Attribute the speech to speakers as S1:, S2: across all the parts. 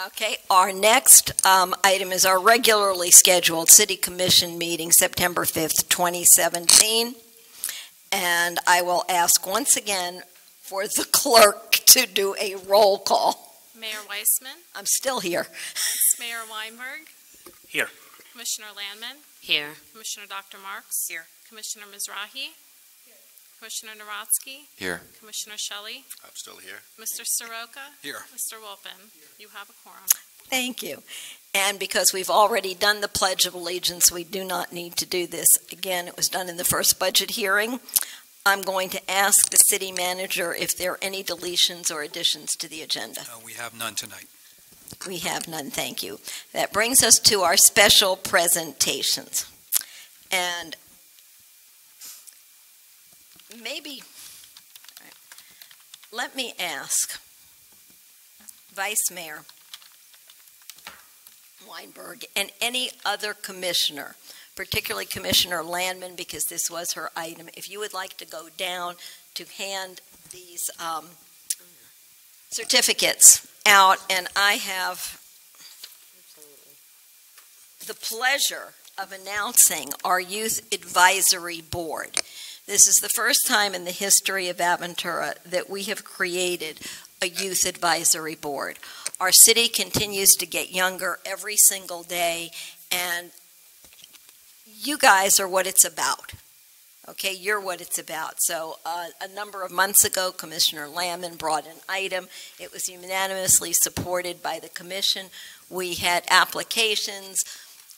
S1: Okay, our next item is our regularly scheduled City Commission meeting, September 5th, 2017. And I will ask once again for the clerk to do a roll call.
S2: Mayor Weissman.
S1: I'm still here.
S2: Mayor Weinberg.
S3: Here.
S2: Commissioner Landman.
S4: Here.
S2: Commissioner Dr. Marks.
S4: Here.
S2: Commissioner Mizrahi. Here. Commissioner Narotsky.
S3: Here.
S2: Commissioner Shelley.
S3: I'm still here.
S2: Mr. Soroka.
S3: Here.
S2: Mr. Wolfen. You have a quorum.
S1: Thank you. And because we've already done the Pledge of Allegiance, we do not need to do this again. It was done in the first budget hearing. I'm going to ask the city manager if there are any deletions or additions to the agenda.
S5: We have none tonight.
S1: We have none, thank you. That brings us to our special presentations. And maybe, let me ask Vice Mayor Weinberg and any other commissioner, particularly Commissioner Landman, because this was her item, if you would like to go down to hand these certificates out, and I have the pleasure of announcing our Youth Advisory Board. This is the first time in the history of Aventura that we have created a Youth Advisory Board. Our city continues to get younger every single day, and you guys are what it's about. Okay, you're what it's about. So a number of months ago, Commissioner Landman brought an item. It was unanimously supported by the commission. We had applications.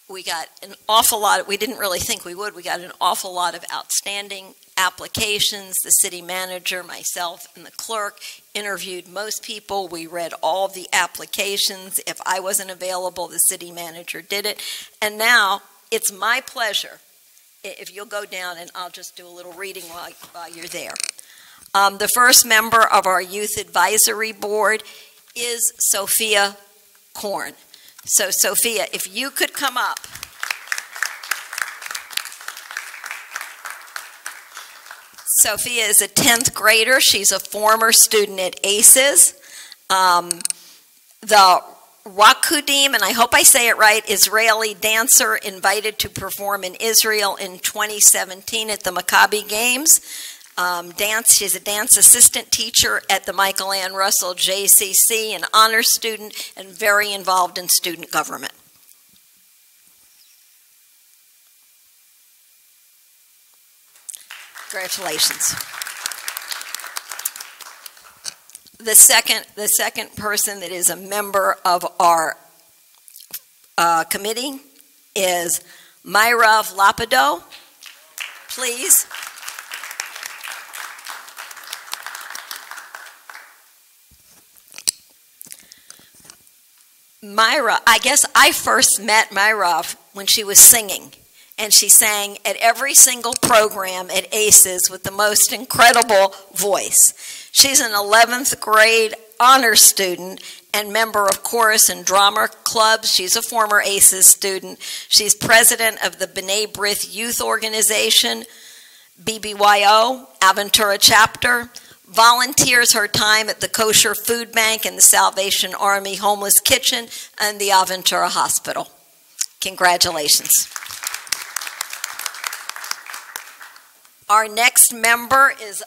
S1: We got an awful lot. We didn't really think we would. We got an awful lot of outstanding applications. The city manager, myself, and the clerk interviewed most people. We read all of the applications. If I wasn't available, the city manager did it. And now it's my pleasure, if you'll go down, and I'll just do a little reading while you're there. The first member of our Youth Advisory Board is Sophia Korn. So, Sophia, if you could come up. Sophia is a 10th grader. She's a former student at ACES. The Rakudim, and I hope I say it right, Israeli dancer invited to perform in Israel in 2017 at the Maccabi Games. She's a dance assistant teacher at the Michael Ann Russell JCC, an honor student, and very involved in student government. Congratulations. The second person that is a member of our committee is Myrav Lapido. Please. Myra, I guess I first met Myrav when she was singing, and she sang at every single program at ACES with the most incredible voice. She's an 11th grade honor student and member of chorus and drama clubs. She's a former ACES student. She's president of the B'nai B'rith Youth Organization, BBYO, Aventura chapter. Volunteers her time at the Kosher Food Bank and the Salvation Army Homeless Kitchen and the Aventura Hospital. Congratulations. Our next member is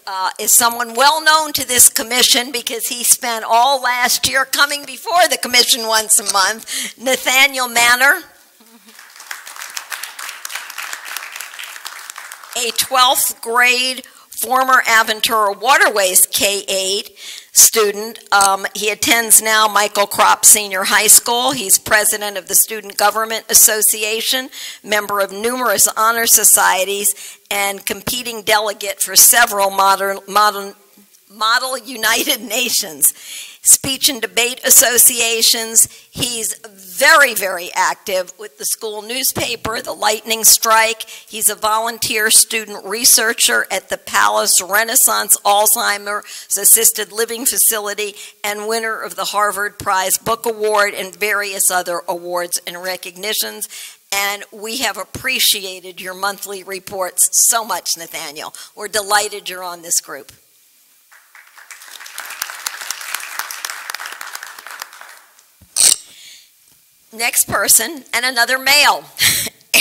S1: someone well known to this commission because he spent all last year coming before the commission once a month, Nathaniel Manor. A 12th grade former Aventura Waterways K-8 student. He attends now Michael Kropp Senior High School. He's president of the Student Government Association, member of numerous honor societies, and competing delegate for several Model United Nations. Speech and debate associations. He's very, very active with the school newspaper, the Lightning Strike. He's a volunteer student researcher at the Palace Renaissance Alzheimer's Assisted Living Facility and winner of the Harvard Prize Book Award and various other awards and recognitions. And we have appreciated your monthly reports so much, Nathaniel. We're delighted you're on this group. Next person, and another male,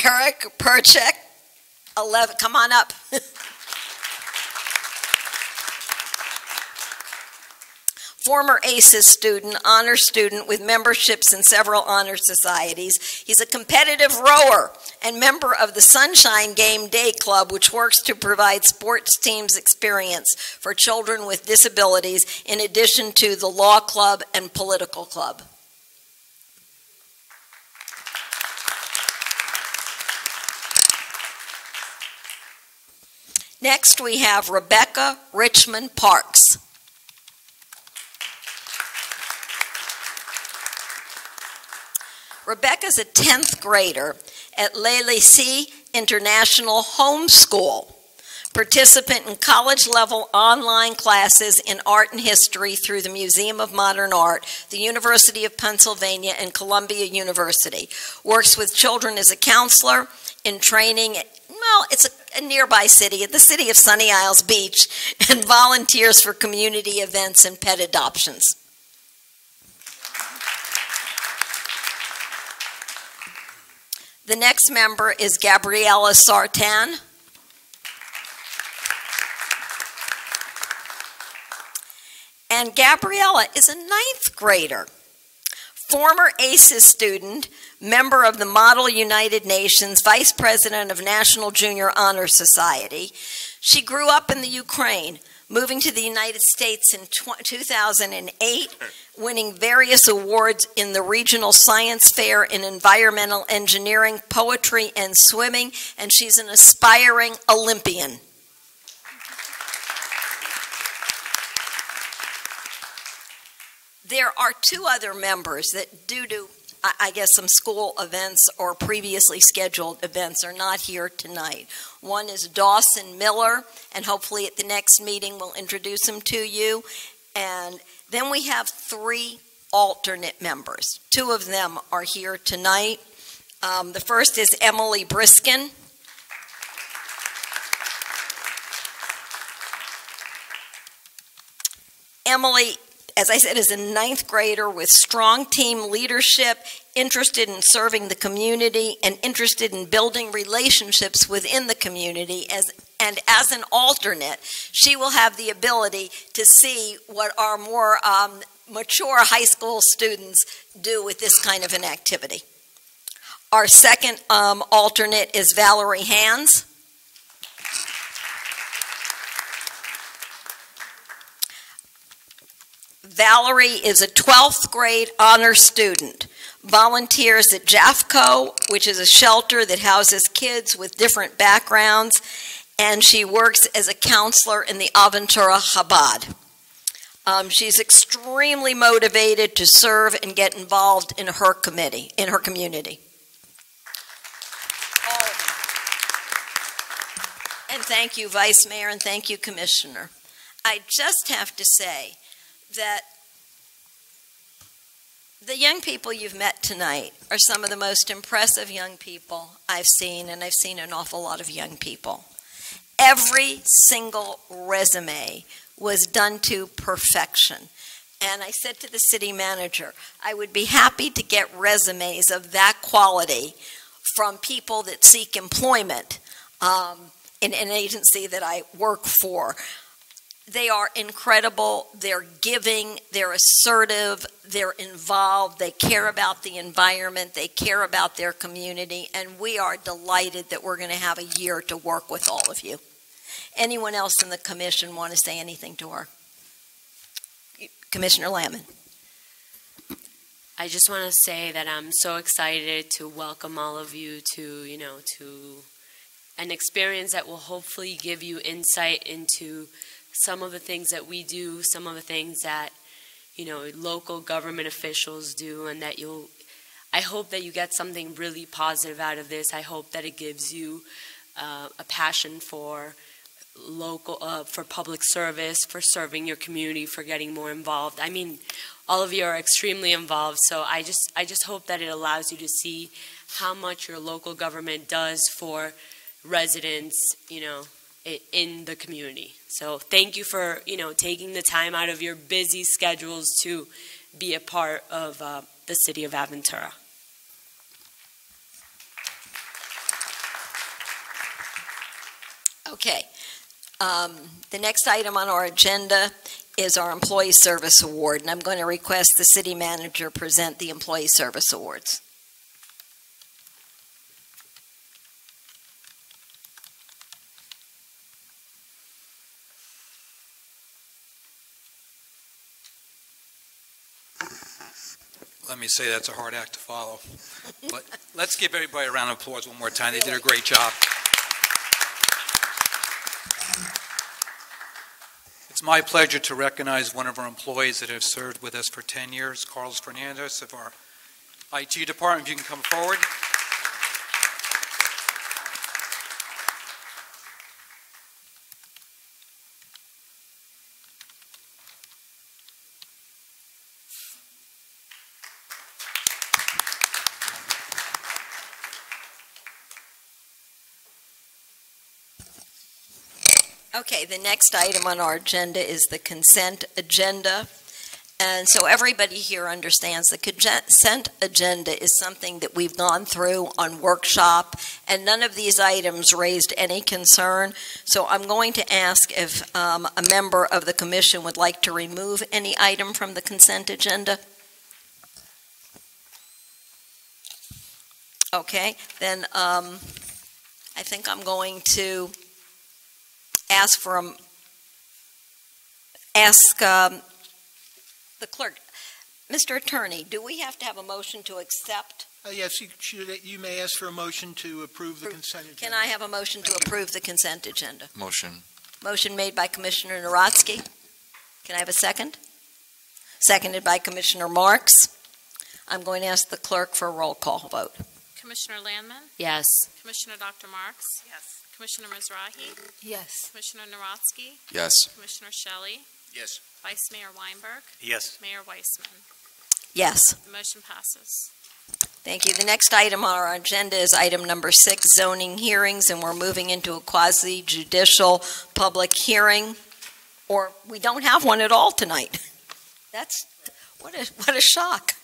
S1: Eric Perchik, 11. Come on up. Former ACES student, honor student with memberships in several honor societies. He's a competitive rower and member of the Sunshine Game Day Club, which works to provide sports teams experience for children with disabilities, in addition to the Law Club and Political Club. Next, we have Rebecca Richmond Parks. Rebecca's a 10th grader at Le Lycée International Homeschool, participant in college-level online classes in art and history through the Museum of Modern Art, the University of Pennsylvania, and Columbia University. Works with children as a counselor in training at, well, it's a nearby city, at the city of Sunny Isles Beach, and volunteers for community events and pet adoptions. The next member is Gabriella Sartan. And Gabriella is a 9th grader, former ACES student, member of the Model United Nations, vice president of National Junior Honor Society. She grew up in the Ukraine, moving to the United States in 2008, winning various awards in the regional science fair in environmental engineering, poetry, and swimming, and she's an aspiring Olympian. There are 2 other members that, due to, I guess, some school events or previously scheduled events, are not here tonight. One is Dawson Miller, and hopefully at the next meeting we'll introduce him to you. And then we have 3 alternate members. 2 of them are here tonight. The first is Emily Briskin. Emily, as I said, is a 9th grader with strong team leadership, interested in serving the community, and interested in building relationships within the community. And as an alternate, she will have the ability to see what our more mature high school students do with this kind of an activity. Our second alternate is Valerie Hands. Valerie is a 12th grade honor student, volunteers at JAFCO, which is a shelter that houses kids with different backgrounds, and she works as a counselor in the Aventura Chabad. She's extremely motivated to serve and get involved in her community. And thank you, Vice Mayor, and thank you, Commissioner. I just have to say that the young people you've met tonight are some of the most impressive young people I've seen, and I've seen an awful lot of young people. Every single resume was done to perfection. And I said to the city manager, I would be happy to get resumes of that quality from people that seek employment in an agency that I work for. They are incredible, they're giving, they're assertive, they're involved, they care about the environment, they care about their community, and we are delighted that we're going to have a year to work with all of you. Anyone else in the commission want to say anything to her? Commissioner Lamon.
S3: I just want to say that I'm so excited to welcome all of you to an experience that will hopefully give you insight into some of the things that we do, some of the things that, local government officials do, and that I hope that you get something really positive out of this. I hope that it gives you a passion for for public service, for serving your community, for getting more involved. I mean, all of you are extremely involved, so I just hope that it allows you to see how much your local government does for residents, in the community. So thank you for, taking the time out of your busy schedules to be a part of the city of Aventura.
S1: Okay. The next item on our agenda is our Employee Service Award, and I'm going to request the city manager present the Employee Service Awards.
S4: Let me say that's a hard act to follow. But let's give everybody a round of applause one more time. They did a great job. It's my pleasure to recognize one of our employees that have served with us for 10 years, Carlos Fernandez of our IT department. If you can come forward.
S1: Okay, the next item on our agenda is the consent agenda. And so everybody here understands the consent agenda is something that we've gone through on workshop, and none of these items raised any concern. So I'm going to ask if a member of the commission would like to remove any item from the consent agenda. Okay, then I think I'm going to ask the clerk. Mr. Attorney, do we have to have a motion to accept?
S5: Yes, you may ask for a motion to approve the consent agenda.
S1: Can I have a motion to approve the consent agenda?
S6: Motion.
S1: Motion made by Commissioner Narodsky. Can I have a second? Seconded by Commissioner Marks. I'm going to ask the clerk for a roll call vote.
S2: Commissioner Landman,
S3: Yes.
S2: Commissioner Dr. Marks. Yes. Commissioner Mizrahi,
S1: Yes.
S2: Commissioner Narodsky,
S6: Yes.
S2: Commissioner Shelley,
S6: Yes.
S2: Vice Mayor Weinberg,
S4: Yes.
S2: Mayor Weissman.
S1: Yes.
S2: The motion passes.
S1: Thank you. The next item on our agenda is item number 6, zoning hearings, and we're moving into a quasi-judicial public hearing, or we don't have one at all tonight. That's, what a shock.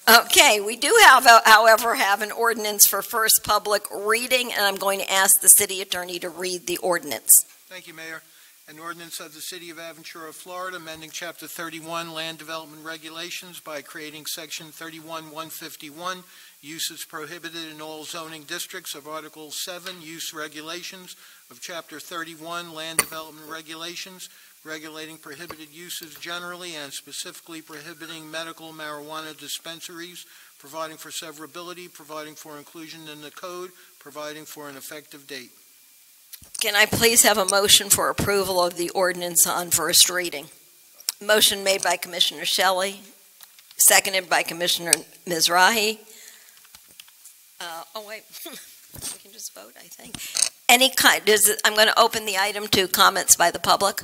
S1: Okay, we do however, have an ordinance for first public reading, and I'm going to ask the city attorney to read the ordinance.
S5: Thank you, Mayor. An ordinance of the City of Aventura, Florida, amending Chapter 31 Land Development Regulations by creating Section 31-151, uses prohibited in all zoning districts of Article 7, Use Regulations of Chapter 31 Land Development Regulations, regulating prohibited uses generally and specifically prohibiting medical marijuana dispensaries, providing for severability, providing for inclusion in the code, providing for an effective date.
S1: Can I please have a motion for approval of the ordinance on first reading? Motion made by Commissioner Shelley, seconded by Commissioner Mizrahi. We can just vote, I think. I'm going to open the item to comments by the public.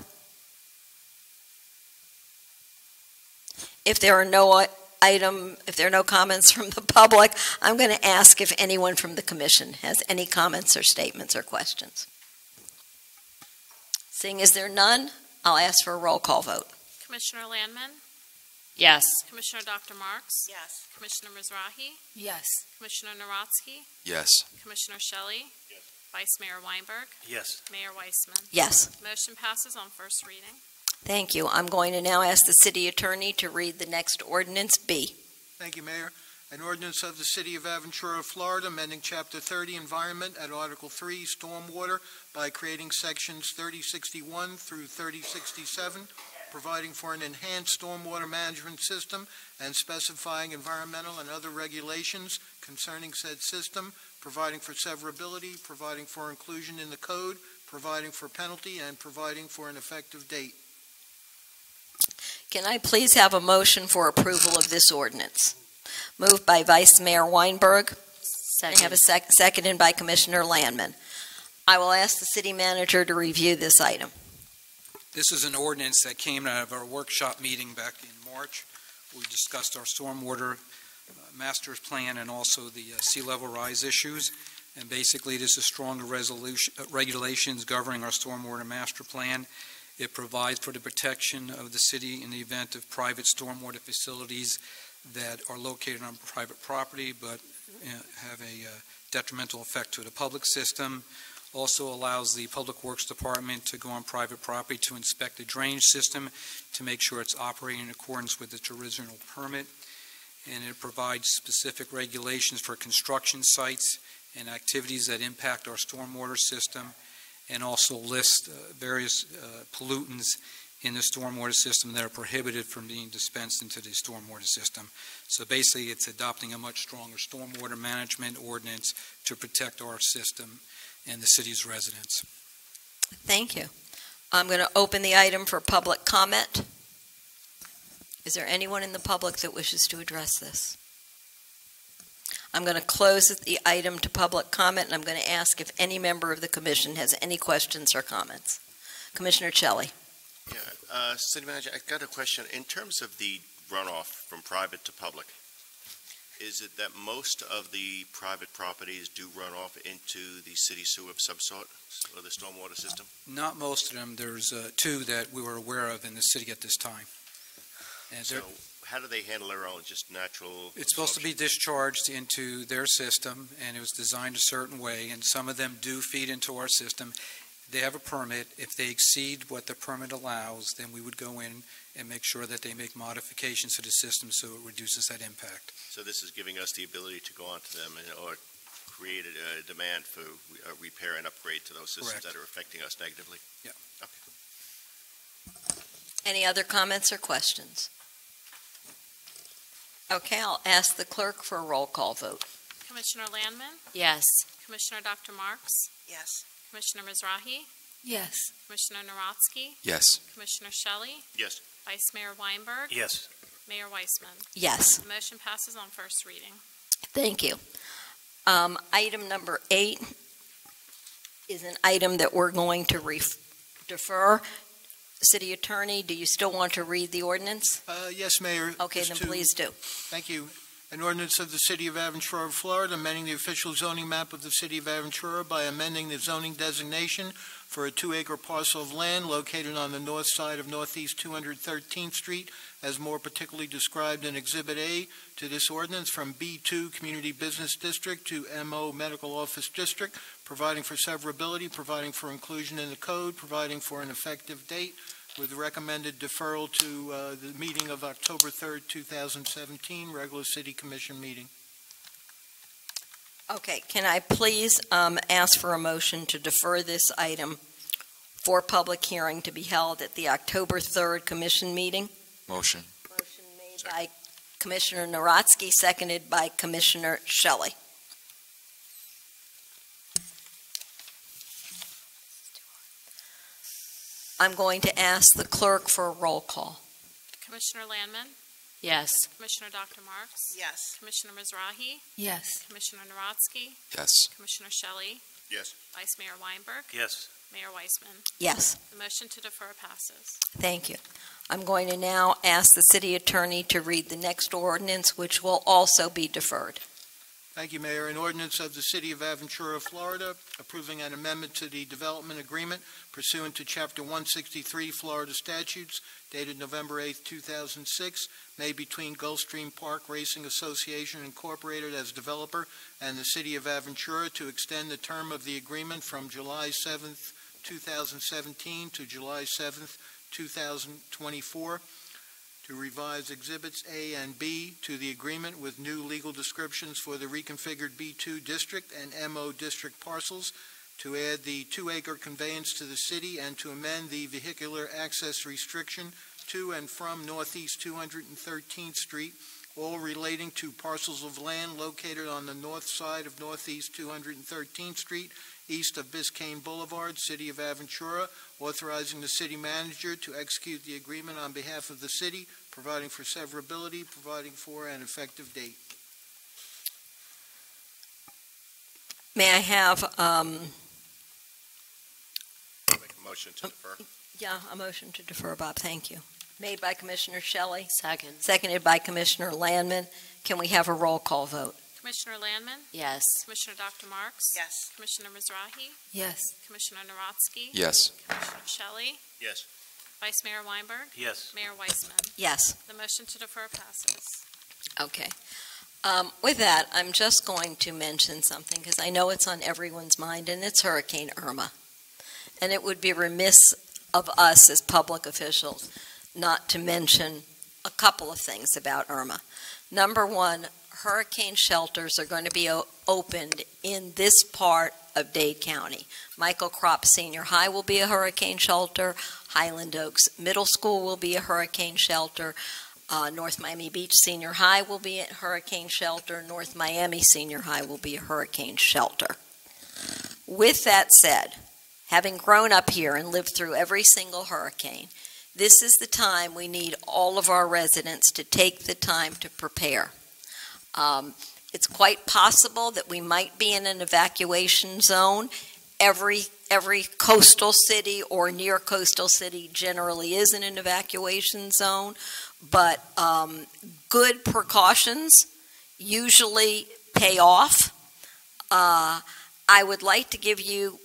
S1: If there are no comments from the public, I'm going to ask if anyone from the commission has any comments or statements or questions. Seeing as there are none, I'll ask for a roll call vote.
S2: Commissioner Landman,
S3: Yes.
S2: Commissioner Dr. Marks,
S1: Yes.
S2: Commissioner Mizrahi,
S1: Yes.
S2: Commissioner Narodsky,
S6: Yes.
S2: Commissioner Shelley, Vice Mayor Weinberg,
S4: Yes.
S2: Mayor Weissman.
S1: Yes.
S2: Motion passes on first reading.
S1: Thank you. I'm going to now ask the city attorney to read the next ordinance, B.
S5: Thank you, Mayor. An ordinance of the City of Aventura, Florida, amending Chapter 30 Environment at Article 3 Stormwater by creating Sections 3061 through 3067, providing for an enhanced stormwater management system and specifying environmental and other regulations concerning said system, providing for severability, providing for inclusion in the code, providing for penalty, and providing for an effective date.
S1: Can I please have a motion for approval of this ordinance? Moved by Vice Mayor Weinberg. I have a seconded by Commissioner Landman. I will ask the city manager to review this item.
S4: This is an ordinance that came out of our workshop meeting back in March. We discussed our stormwater master plan and also the sea level rise issues. And basically, this is stronger regulations governing our stormwater master plan. It provides for the protection of the city in the event of private stormwater facilities that are located on private property but have a detrimental effect to the public system. Also allows the Public Works Department to go on private property to inspect the drainage system to make sure it's operating in accordance with its original permit. And it provides specific regulations for construction sites and activities that impact our stormwater system, and also lists various pollutants in the stormwater system that are prohibited from being dispensed into the stormwater system. So basically, it's adopting a much stronger stormwater management ordinance to protect our system and the city's residents.
S1: Thank you. I'm going to open the item for public comment. Is there anyone in the public that wishes to address this? I'm going to close the item to public comment, and I'm going to ask if any member of the commission has any questions or comments. Commissioner Celli.
S6: Yeah, City Manager, I've got a question. In terms of the runoff from private to public, is it that most of the private properties do run off into the city sewer of some sort, or the stormwater system?
S4: Not most of them. There's two that we were aware of in the city at this time. And
S6: So how do they handle their own, just natural?
S4: it's supposed to be discharged into their system, and it was designed a certain way, and some of them do feed into our system. They have a permit. If they exceed what the permit allows, then we would go in and make sure that they make modifications to the system so it reduces that impact.
S6: So this is giving us the ability to go onto them or create a demand for repair and upgrade to those systems
S4: Correct.
S6: that are affecting us negatively?
S4: Yeah.
S6: Okay.
S1: Any other comments or questions? Okay, I'll ask the clerk for a roll call vote.
S2: Commissioner Landman,
S3: Yes.
S2: Commissioner Dr. Marks,
S1: Yes.
S2: Commissioner Mizrahi,
S3: Yes.
S2: Commissioner Narotsky,
S7: Yes.
S2: Commissioner Shelley,
S6: Yes.
S2: Vice Mayor Weinberg,
S7: Yes.
S2: Mayor Weissman.
S1: Yes.
S2: The motion passes on first reading.
S1: Thank you. Item number 8 is an item that we're going to defer. City Attorney, do you still want to read the ordinance?
S5: Yes, Mayor.
S1: Okay,
S5: Just
S1: then please do.
S5: Thank you. An ordinance of the City of Aventura, Florida, amending the official zoning map of the City of Aventura by amending the zoning designation for a 2-acre parcel of land located on the north side of Northeast 213th Street, as more particularly described in Exhibit A to this ordinance, from B2 Community Business District to MO Medical Office District, providing for severability, providing for inclusion in the code, providing for an effective date, with recommended deferral to the meeting of October 3rd, 2017, regular City Commission meeting.
S1: Okay, can I please ask for a motion to defer this item for public hearing to be held at the October 3rd Commission meeting?
S7: Motion.
S1: Motion made by Commissioner Narotsky, seconded by Commissioner Shelley. I'm going to ask the clerk for a roll call.
S2: Commissioner Landman,
S3: Yes.
S2: Commissioner Dr. Marks,
S1: Yes.
S2: Commissioner Mizrahi,
S3: Yes.
S2: Commissioner Narotsky,
S7: Yes.
S2: Commissioner Shelley,
S6: Yes.
S2: Vice Mayor Weinberg,
S7: Yes.
S2: Mayor Weissman.
S1: Yes.
S2: The motion to defer passes.
S1: Thank you. I'm going to now ask the city attorney to read the next ordinance, which will also be deferred.
S5: Thank you, Mayor. An ordinance of the City of Aventura, Florida, approving an amendment to the development agreement pursuant to Chapter 163 Florida statutes dated November 8, 2006, made between Gulfstream Park Racing Association Incorporated as developer and the City of Aventura to extend the term of the agreement from July 7, 2017 to July 7, 2024, to revise Exhibits A and B to the agreement with new legal descriptions for the reconfigured B2 district and MO district parcels, to add the 2-acre conveyance to the city, and to amend the vehicular access restriction to and from Northeast 213th Street, all relating to parcels of land located on the north side of Northeast 213th Street, east of Biscayne Boulevard, City of Aventura, authorizing the city manager to execute the agreement on behalf of the city, providing for severability, providing for an effective date.
S1: May I have,
S6: Make a motion to defer.
S1: a motion to defer, Bob, thank you. Made by Commissioner Shelley,
S3: Second.
S1: seconded by Commissioner Landman. Can we have a roll call vote?
S2: Commissioner Landman,
S3: Yes.
S2: Commissioner Dr. Marks,
S1: Yes.
S2: Commissioner Mizrahi,
S3: Yes.
S2: Commissioner Narotsky,
S7: Yes.
S2: Commissioner Shelley,
S6: Yes.
S2: Vice Mayor Weinberg,
S7: Yes.
S2: Mayor Weissman.
S1: Yes.
S2: The motion to defer passes.
S1: Okay. With that, I'm just going to mention something because I know it's on everyone's mind, and it's Hurricane Irma. And it would be remiss of us as public officials not to mention a couple of things about Irma. Number one, hurricane shelters are going to be opened in this part of Dade County. Michael Kropp Senior High will be a hurricane shelter. Highland Oaks Middle School will be a hurricane shelter. North Miami Beach Senior High will be a hurricane shelter. North Miami Senior High will be a hurricane shelter. With that said, having grown up here and lived through every single hurricane, this is the time we need all of our residents to take the time to prepare. It's quite possible that we might be in an evacuation zone. Every coastal city or near coastal city generally is in an evacuation zone, but good precautions usually pay off. I would like to give you,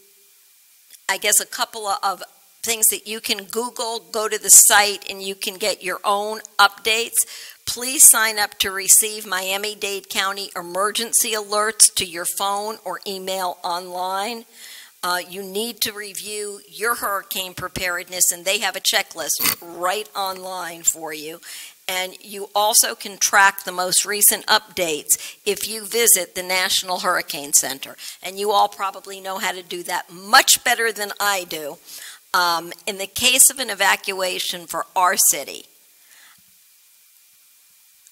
S1: I guess, a couple of things that you can Google, go to the site, and you can get your own updates. Please sign up to receive Miami-Dade County emergency alerts to your phone or email online. You need to review your hurricane preparedness, and they have a checklist right online for you. And you also can track the most recent updates if you visit the National Hurricane Center. And you all probably know how to do that much better than I do. In the case of an evacuation for our city,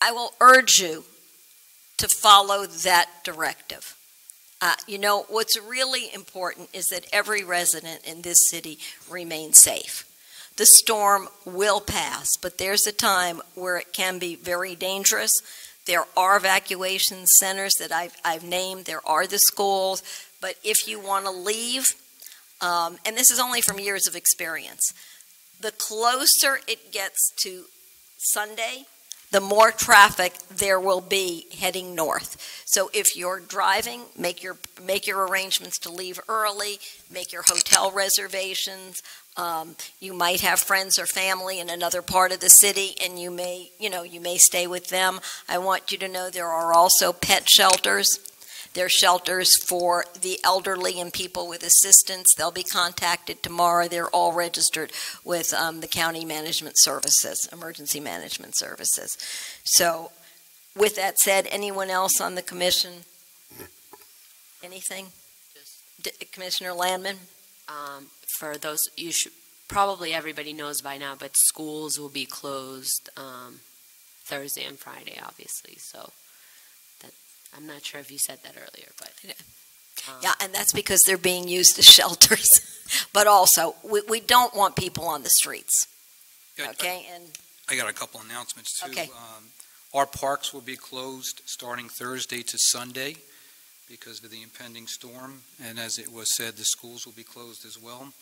S1: I will urge you to follow that directive. You know, what's really important is that every resident in this city remains safe. The storm will pass, but there's a time where it can be very dangerous. There are evacuation centers that I've named. There are the schools. But if you want to leave, and this is only from years of experience, the closer it gets to Sunday, the more traffic there will be heading north. So if you're driving, make your arrangements to leave early, make your hotel reservations. You might have friends or family in another part of the city, and you may stay with them. I want you to know there are also pet shelters. There are shelters for the elderly and people with assistance. They'll be contacted tomorrow. They're all registered with the County Management Services, Emergency Management Services. So with that said, anyone else on the commission? Anything? Commissioner Landman?
S3: For those, probably everybody knows by now, but schools will be closed Thursday and Friday, obviously. So I'm not sure if you said that earlier, but
S1: yeah, and that's because they're being used as shelters. But also, we don't want people on the streets.
S4: Yeah,
S1: okay, and
S4: I got a couple announcements too.
S1: Okay.
S4: Our parks will be closed starting Thursday to Sunday because of the impending storm, and as it was said, the schools will be closed as well.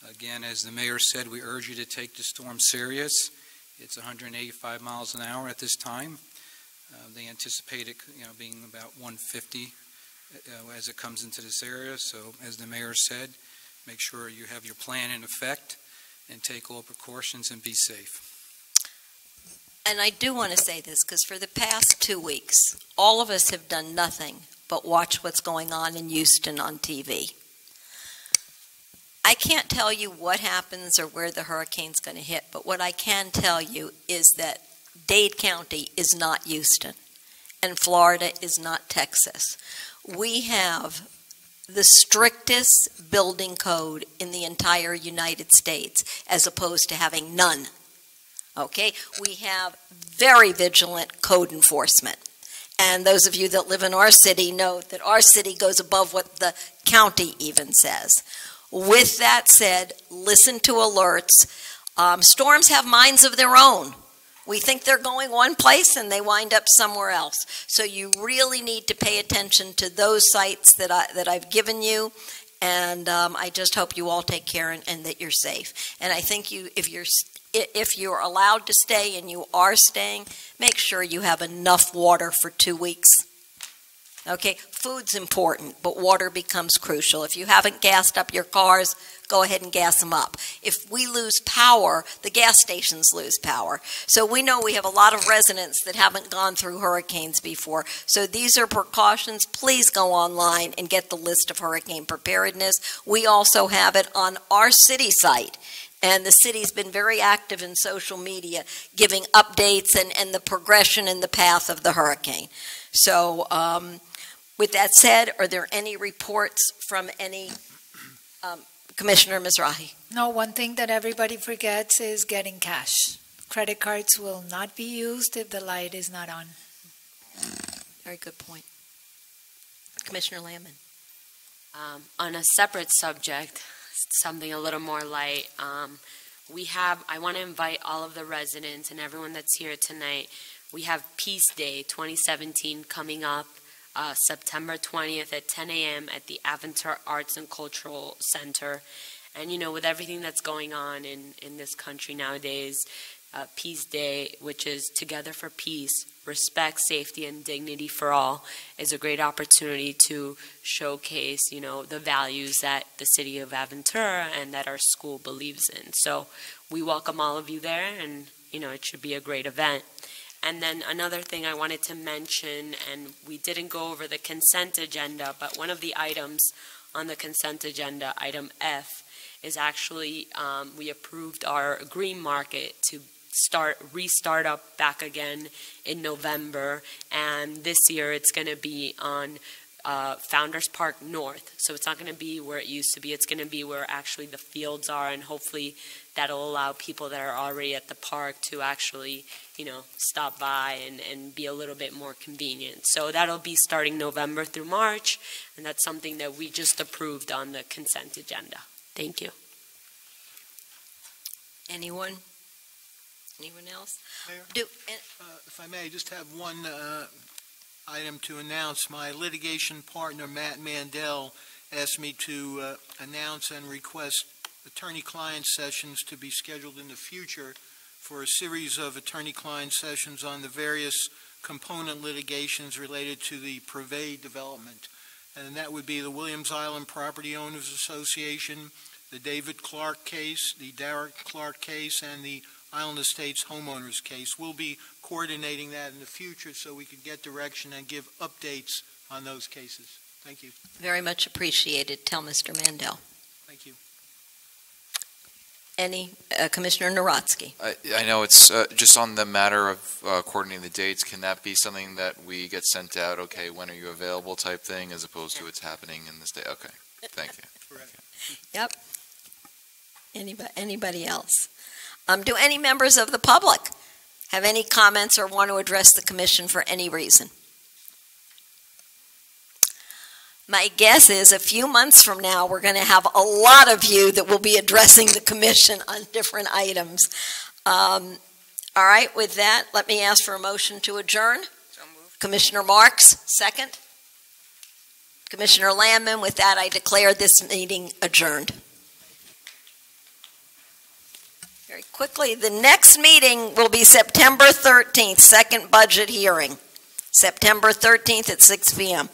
S4: Again, as the mayor said, we urge you to take the storm serious. It's 185 miles an hour at this time. They anticipate it, being about 150 as it comes into this area. So, as the mayor said, make sure you have your plan in effect and take all precautions and be safe.
S1: And I do want to say this because for the past 2 weeks, all of us have done nothing but watch what's going on in Houston on TV. I can't tell you what happens or where the hurricane's going to hit, but what I can tell you is that Dade County is not Houston, and Florida is not Texas. We have the strictest building code in the entire United States, as opposed to having none. Okay? We have very vigilant code enforcement. And those of you that live in our city know that our city goes above what the county even says. With that said, listen to alerts. Storms have minds of their own. We think they're going one place and they wind up somewhere else. So you really need to pay attention to those sites that I've given you. And I just hope you all take care and that you're safe. And I think if you're allowed to stay and you are staying, make sure you have enough water for 2 weeks. Okay, food's important, but water becomes crucial. If you haven't gassed up your cars, go ahead and gas them up. If we lose power, the gas stations lose power. So we know we have a lot of residents that haven't gone through hurricanes before. So these are precautions. Please go online and get the list of hurricane preparedness. We also have it on our city site. And the city's been very active in social media, giving updates and the progression and the path of the hurricane. So with that said, are there any reports from any, Commissioner Mizrahi?
S7: No, one thing that everybody forgets is getting cash. Credit cards will not be used if the light is not on.
S1: Very good point. Commissioner Lamman.
S3: On a separate subject, something a little more light, I want to invite all of the residents and everyone that's here tonight. We have Peace Day 2017 coming up September 20th at 10 a.m. at the Aventura Arts and Cultural Center. And, you know, with everything that's going on in this country nowadays, Peace Day, which is Together for Peace, Respect, Safety, and Dignity for All, is a great opportunity to showcase, you know, the values that the city of Aventura and that our school believes in. So we welcome all of you there, and, you know, it should be a great event. And then another thing I wanted to mention, and we didn't go over the consent agenda, but one of the items on the consent agenda, item F, is actually we approved our Green Market to restart up back again in November, and this year it's going to be on Founders Park North. So it's not going to be where it used to be. It's going to be where actually the fields are, and hopefully that'll allow people that are already at the park to actually, you know, stop by and be a little bit more convenient. So that'll be starting November through March, and that's something that we just approved on the consent agenda. Thank you.
S1: Anyone? Anyone else?
S5: Mayor, if I may, just have one item to announce. My litigation partner, Matt Mandel, asked me to announce and request attorney-client sessions to be scheduled in the future for a series of attorney-client sessions on the various component litigations related to the Prevey development. And that would be the Williams Island Property Owners Association, the David Clark case, the Derek Clark case, and the Island Estates homeowners case. We'll be coordinating that in the future so we can get direction and give updates on those cases. Thank you.
S1: Very much appreciated. Tell Mr. Mandel.
S5: Thank you.
S1: Any, Commissioner Narodsky?
S8: I know it's just on the matter of coordinating the dates. Can that be something that we get sent out, okay, when are you available type thing, as opposed to it's happening in this day? Okay, thank you.
S5: Correct.
S1: Yep. Anybody else? Do any members of the public have any comments or want to address the commission for any reason? My guess is a few months from now, we're going to have a lot of you that will be addressing the commission on different items. All right, with that, let me ask for a motion to adjourn.
S9: So moved.
S1: Commissioner Marks, second. Commissioner Lamman, with that, I declare this meeting adjourned. Very quickly, the next meeting will be September 13th, second budget hearing. September 13th at 6 p.m.